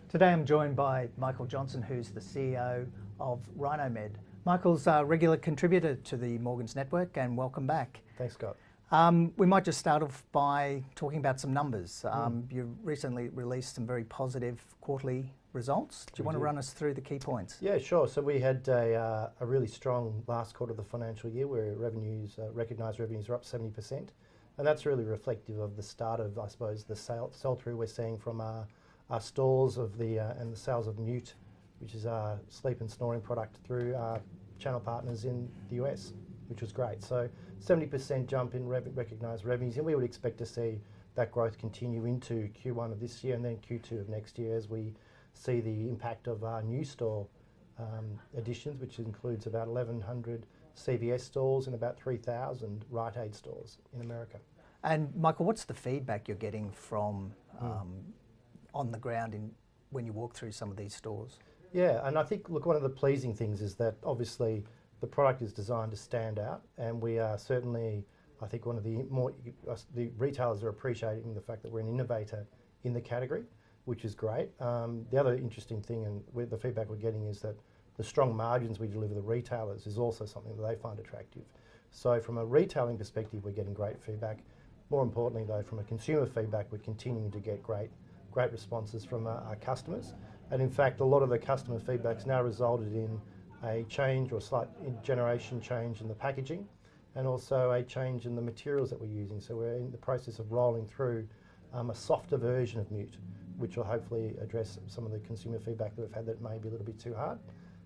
Today I'm joined by Michael Johnson, who's the CEO of Rhinomed. Michael's a regular contributor to the Morgans Network, and welcome back. Thanks, Scott. We might just start off by talking about some numbers. You recently released some very positive quarterly results. Do you want to run us through the key points? Yeah, sure. So we had a really strong last quarter of the financial year where recognised revenues are up 70%. And that's really reflective of the start of, I suppose, the sell-through we're seeing from our stores and the sales of Mute, which is our sleep and snoring product, through our channel partners in the US, which was great. So 70% jump in recognised revenues, and we would expect to see that growth continue into Q1 of this year and then Q2 of next year as we see the impact of our new store additions, which includes about 1,100 CVS stores and about 3,000 Rite Aid stores in America. And Michael, what's the feedback you're getting from on the ground when you walk through some of these stores? Yeah, and I think, look, one of the pleasing things is that obviously the product is designed to stand out, and we are certainly, I think, one of the retailers are appreciating the fact that we're an innovator in the category, which is great. The other interesting thing, and the feedback we're getting, is that the strong margins we deliver the retailers is also something that they find attractive. So from a retailing perspective, we're getting great feedback. More importantly, though, from a consumer feedback, we're continuing to get great responses from our customers. And in fact, a lot of the customer feedback's now resulted in a change or slight generation change in the packaging, and also a change in the materials that we're using. So we're in the process of rolling through a softer version of Mute, which will hopefully address some of the consumer feedback that we've had that may be a little bit too hard.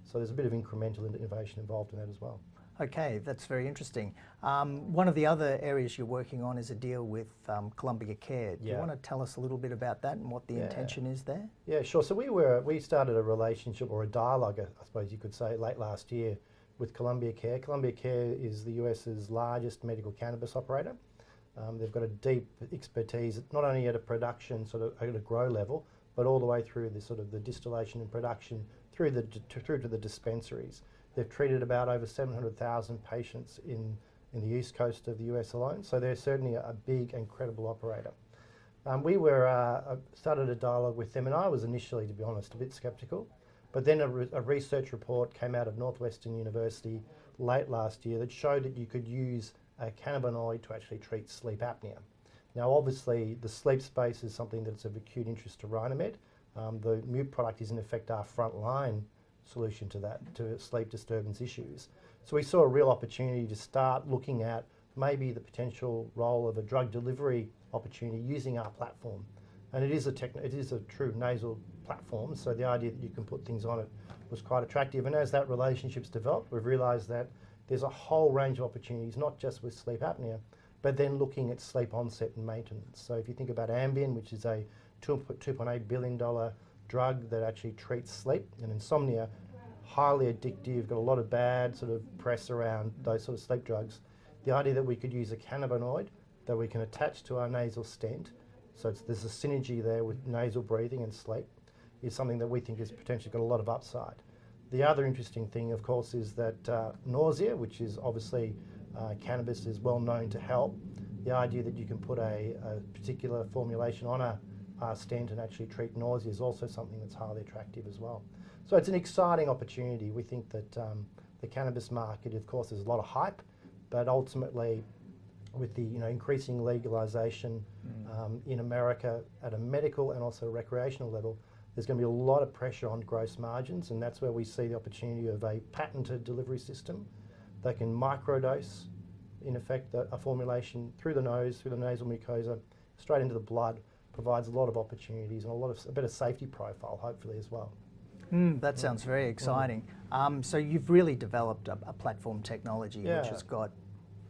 So there's a bit of incremental innovation involved in that as well. Okay, that's very interesting. One of the other areas you're working on is a deal with Columbia Care. Do you want to tell us a little bit about that and what the intention is there? Yeah, sure. So we started a relationship, or a dialogue, I suppose you could say, late last year with Columbia Care. Columbia Care is the US's largest medical cannabis operator. They've got a deep expertise, not only at a production sort of at a grow level, but all the way through the sort of the distillation and production through to the dispensaries. They've treated about over 700,000 patients in the east coast of the US alone, so they're certainly a big and credible operator. We started a dialogue with them, and I was initially, to be honest, a bit sceptical, but then a research report came out of Northwestern University late last year that showed that you could use a cannabinoid to actually treat sleep apnea. Now, obviously, the sleep space is something that's of acute interest to Rhinomed. The Mute product is in effect our frontline solution to that, to sleep disturbance issues. So we saw a real opportunity to start looking at maybe the potential role of a drug delivery opportunity using our platform. And it is a true nasal platform, so the idea that you can put things on it was quite attractive. And as that relationship's developed, we've realised that there's a whole range of opportunities, not just with sleep apnea, but then looking at sleep onset and maintenance. So if you think about Ambien, which is a $2.8 billion drug that actually treats sleep and insomnia, highly addictive, got a lot of bad sort of press around those sort of sleep drugs. The idea that we could use a cannabinoid that we can attach to our nasal stent, so there's a synergy there with nasal breathing and sleep, is something that we think has potentially got a lot of upside. The other interesting thing, of course, is that nausea, which is obviously cannabis is well known to help. The idea that you can put a particular formulation on a stent and actually treat nausea is also something that's highly attractive as well. So it's an exciting opportunity. We think that the cannabis market, of course, there's a lot of hype, but ultimately, with the increasing legalisation in America at a medical and also recreational level, there's going to be a lot of pressure on gross margins, and that's where we see the opportunity of a patented delivery system that can microdose, in effect, a formulation through the nose, through the nasal mucosa, straight into the blood. Provides a lot of opportunities and a better safety profile, hopefully, as well. That sounds very exciting. So you've really developed a platform technology which has got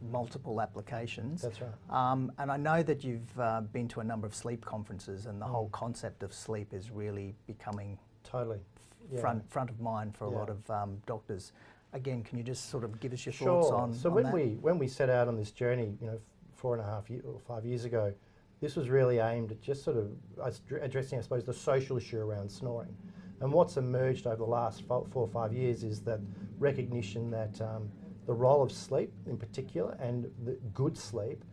multiple applications. That's right. And I know that you've been to a number of sleep conferences, and the whole concept of sleep is really becoming front of mind for a lot of doctors. Again, can you just sort of give us your thoughts on So when we set out on this journey, 4.5 or 5 years ago, this was really aimed at just sort of addressing, I suppose, the social issue around snoring. And what's emerged over the last 4 or 5 years is that recognition that the role of sleep in particular, and the good sleep,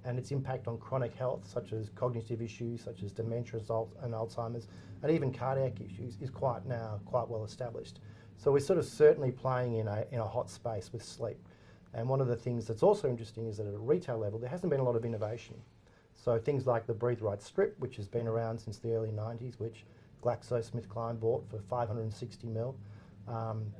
and its impact on chronic health, such as cognitive issues, such as dementia and Alzheimer's, and even cardiac issues, is quite well established. So we're sort of certainly playing in a hot space with sleep. And one of the things that's also interesting is that at a retail level, there hasn't been a lot of innovation. So things like the Breathe Right strip, which has been around since the early 90s, which GlaxoSmithKline bought for 560 mil.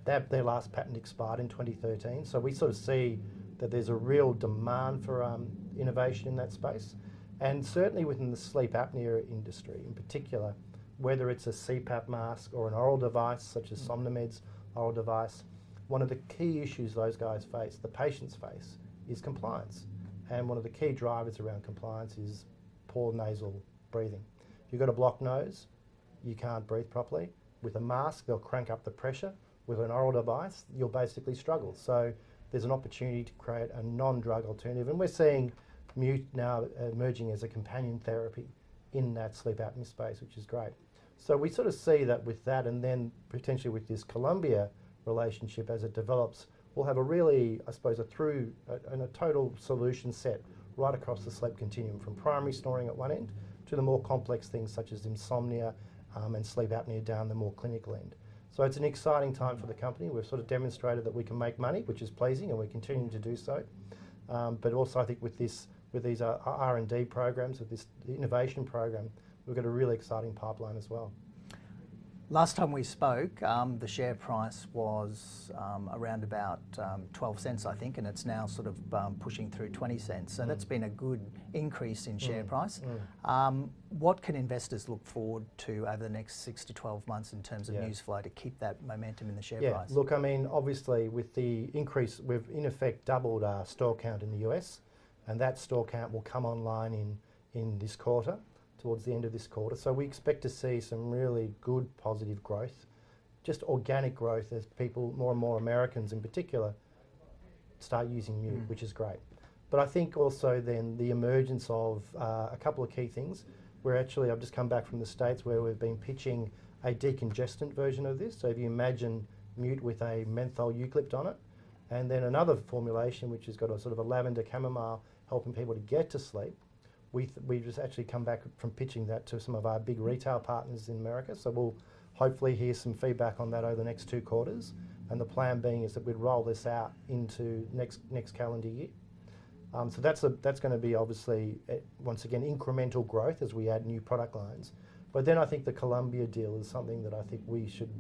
Their last patent expired in 2013. So we sort of see that there's a real demand for innovation in that space. And certainly within the sleep apnea industry in particular, whether it's a CPAP mask or an oral device such as Somnomed's oral device, one of the key issues those guys face, the patients face, is compliance. And one of the key drivers around compliance is poor nasal breathing. If you've got a blocked nose, you can't breathe properly. With a mask, they'll crank up the pressure. With an oral device, you'll basically struggle. So there's an opportunity to create a non-drug alternative. And we're seeing mute now emerging as a companion therapy in that sleep apnea space, which is great. So we sort of see that with that, and then potentially with this Columbia relationship as it develops, we'll have a really, I suppose, a total solution set right across the sleep continuum, from primary snoring at one end to the more complex things such as insomnia and sleep apnea down the more clinical end. So it's an exciting time for the company. We've sort of demonstrated that we can make money, which is pleasing, and we're continuing to do so. But also I think with these R&D programs, with this the program, we've got a really exciting pipeline as well. Last time we spoke, the share price was around about 12 cents, I think, and it's now sort of pushing through 20 cents. So that's been a good increase in share price. What can investors look forward to over the next 6 to 12 months in terms of news flow to keep that momentum in the share price? Look, I mean, obviously with the increase, we've in effect doubled our store count in the US, and that store count will come online in this quarter, towards the end of this quarter. So we expect to see some really good positive growth, just organic growth as people, more and more Americans in particular, start using Mute, which is great. But I think also then the emergence of a couple of key things. I've just come back from the States where we've been pitching a decongestant version of this. So if you imagine Mute with a menthol eucalypt on it, and then another formulation which has got a sort of a lavender chamomile helping people to get to sleep. We just actually come back from pitching that to some of our big retail partners in America. So we'll hopefully hear some feedback on that over the next 2 quarters. And the plan being is that we'd roll this out into next calendar year. So that's going to be obviously, once again, incremental growth as we add new product lines. But then I think the Columbia deal is something that I think we should,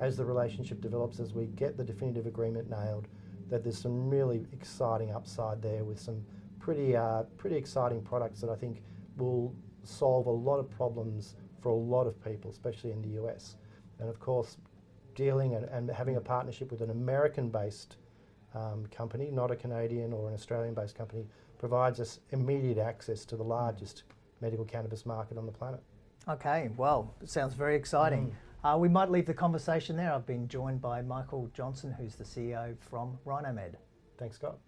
as the relationship develops, as we get the definitive agreement nailed, that there's some really exciting upside there with some pretty exciting products that I think will solve a lot of problems for a lot of people, especially in the US. And of course, dealing and having a partnership with an American-based company, not a Canadian or an Australian-based company, provides us immediate access to the largest medical cannabis market on the planet. Okay, well, it sounds very exciting. We might leave the conversation there. I've been joined by Michael Johnson, who's the CEO from Rhinomed. Thanks, Scott.